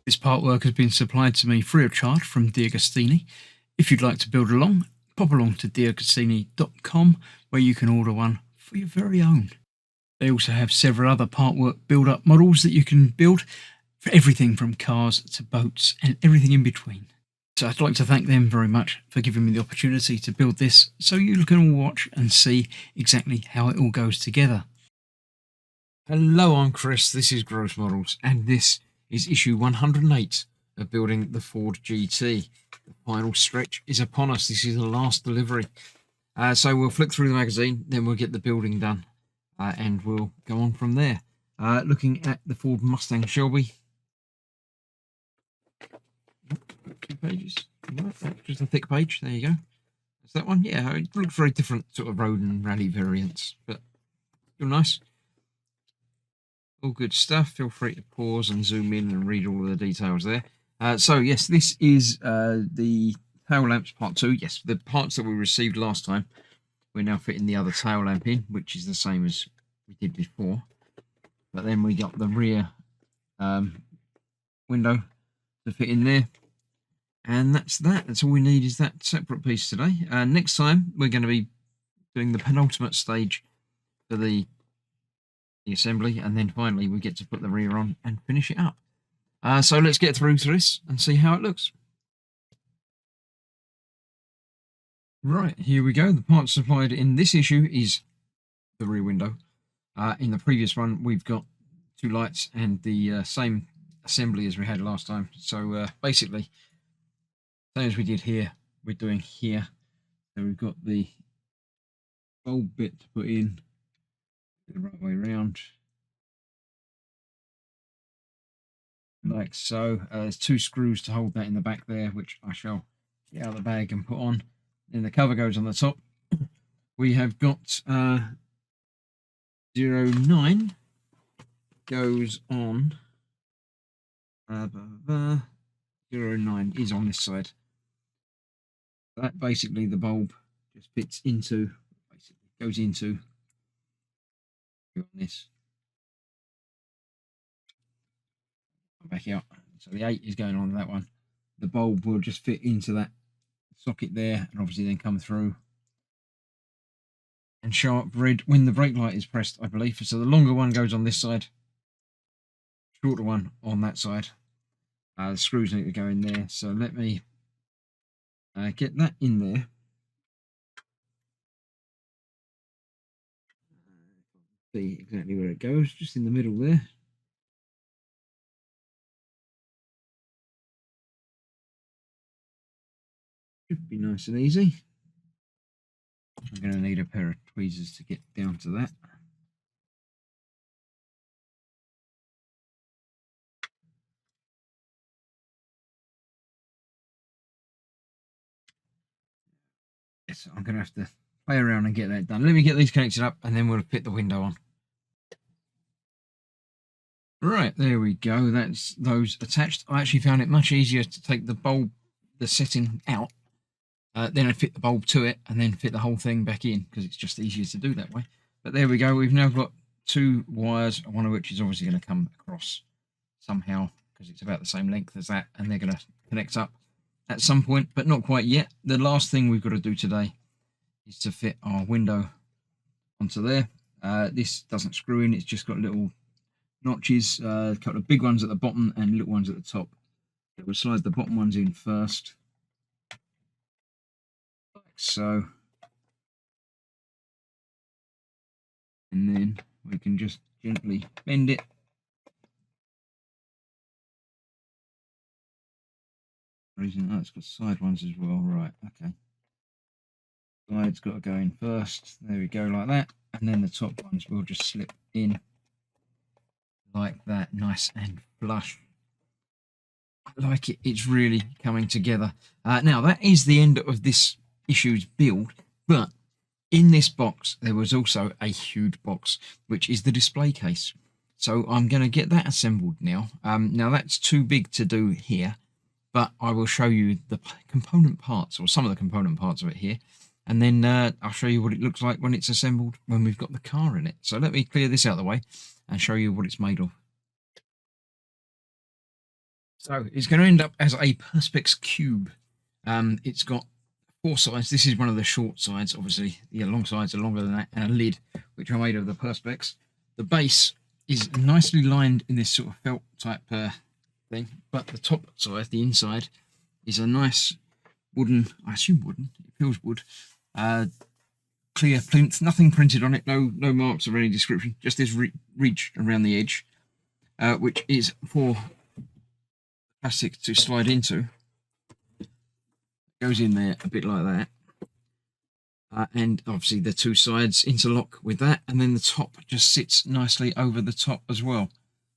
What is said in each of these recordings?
This part work has been supplied to me free of charge from DeAgostini. If you'd like to build along, pop along to DeAgostini.com where you can order one for your very own. They also have several other part work build-up models that you can build for everything from cars to boats and everything in between. So I'd like to thank them very much for giving me the opportunity to build this so you can all watch and see exactly how it all goes together. Hello, I'm Chris, this is Gross Models, and this is issue 108 of building the Ford GT. The final stretch is upon us. This is the last delivery. So we'll flick through the magazine, then we'll get the building done, and we'll go on from there. Looking at the Ford Mustang Shelby. 2 pages. Just a thick page. There you go. That's that one. Yeah, it looks very different sort of road and rally variants, but still nice. All good stuff. Feel free to pause and zoom in and read all of the details there. So yes, this is the tail lamps part 2. Yes, the parts that we received last time, we're now fitting the other tail lamp in, which is the same as we did before. But then we got the rear window to fit in there. And that's that. That's all we need, is that separate piece today. Next time, we're going to be doing the penultimate stage for the assembly, and then finally we get to put the rear on and finish it up. So let's get through to this and see how it looks. Right, here we go. The part supplied in this issue is the rear window. In the previous one, we've got 2 lights and the same assembly as we had last time. So basically, same as we did here, we're doing here. So we've got the bulb bit to put in the right way around, like so. There's 2 screws to hold that in the back there, which I shall get out of the bag and put on. Then the cover goes on the top. We have got 09 goes on. 09 is on this side. That basically, the bulb just fits into, basically goes into on this. Back out. So the 8 is going on that one. The bulb will just fit into that socket there, and obviously then come through and show up red when the brake light is pressed, I believe. So the longer one goes on this side, shorter one on that side. The screws need to go in there. So let me get that in there. See exactly where it goes, just in the middle there. Should be nice and easy. I'm going to need a pair of tweezers to get down to that. Yes, I'm going to have to play around and get that done. Let me get these connected up, and then we'll fit the window on. Right, there we go. That's those attached. I actually found it much easier to take the bulb, the setting out, then I fit the bulb to it, and then fit the whole thing back in, because it's just easier to do that way. But there we go. We've now got 2 wires, one of which is obviously going to come across somehow, because it's about the same length as that, and they're going to connect up at some point, but not quite yet. The last thing we've got to do today is to fit our window onto there. This doesn't screw in. It's just got little notches, a couple of big ones at the bottom and little ones at the top. So we'll slide the bottom ones in first, like so, and then we can just gently bend it. Reason it's got side ones as well, right? Okay, side's got to go in first. There we go, like that, and then the top ones will just slip in like that, nice and flush. I like it. It's really coming together. Now that is the end of this issue's build, but in this box there was also a huge box, which is the display case. So I'm going to get that assembled now. Now that's too big to do here, but I will show you the component parts, or some of the component parts of it here, and then I'll show you what it looks like when it's assembled, when we've got the car in it. So let me clear this out of the way and show you what it's made of. So it's going to end up as a Perspex cube. It's got 4 sides. This is one of the short sides, obviously. The long sides are longer than that, and a lid, which are made of the Perspex. The base is nicely lined in this sort of felt type thing, but the top side, the inside, is a nice wooden, I assume wooden, it feels wood, clear plinth, nothing printed on it, no marks of any description, just this ridge around the edge, which is for plastic to slide into. Goes in there a bit like that. And obviously the 2 sides interlock with that, and then the top just sits nicely over the top as well.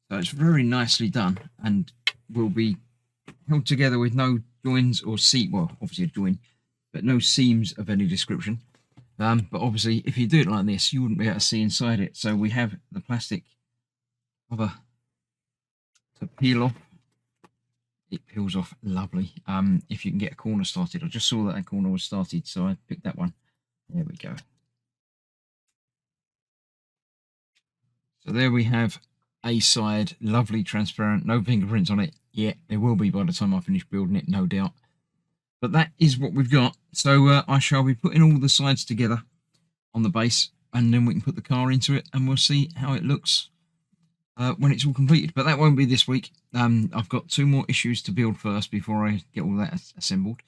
So it's very nicely done and will be held together with no joins or well, obviously a join, but no seams of any description. But obviously if you do it like this, you wouldn't be able to see inside it. So we have the plastic cover to peel off. It peels off lovely. If you can get a corner started. I just saw that corner was started, so I picked that one. There we go. So there we have a side, lovely, transparent, no fingerprints on it. Yeah, there will be by the time I finish building it, no doubt. But that is what we've got. So I shall be putting all the sides together on the base, and then we can put the car into it, and we'll see how it looks when it's all completed. But that won't be this week. I've got 2 more issues to build first before I get all that assembled.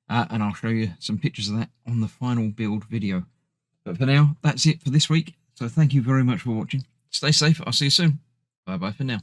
And I'll show you some pictures of that on the final build video. But for now, that's it for this week. So thank you very much for watching. Stay safe. I'll see you soon. Bye bye for now.